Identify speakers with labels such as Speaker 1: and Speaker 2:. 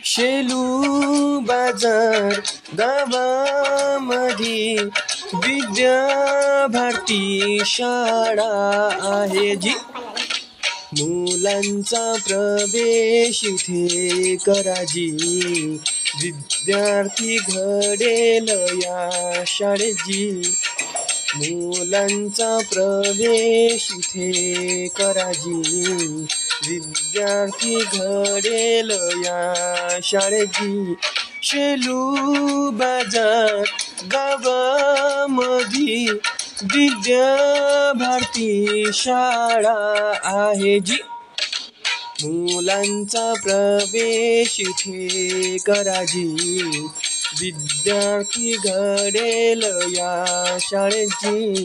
Speaker 1: शेलू बाजार गावामध्ये विद्याभारती शाळा आहे जी. मुलांचा प्रवेश इथे करा जी. विद्यार्थी घडेल या शाळेत जी. मुलांचा प्रवेश इथे करा जी. विद्यार्थी घडेल या शाळेत जी. शेलू बाजार गावामध्ये विद्याभारती शाळा आहे जी. मुलांचा प्रवेश इथे करा जी. विद्यार्थी घडेल या शाळेत जी.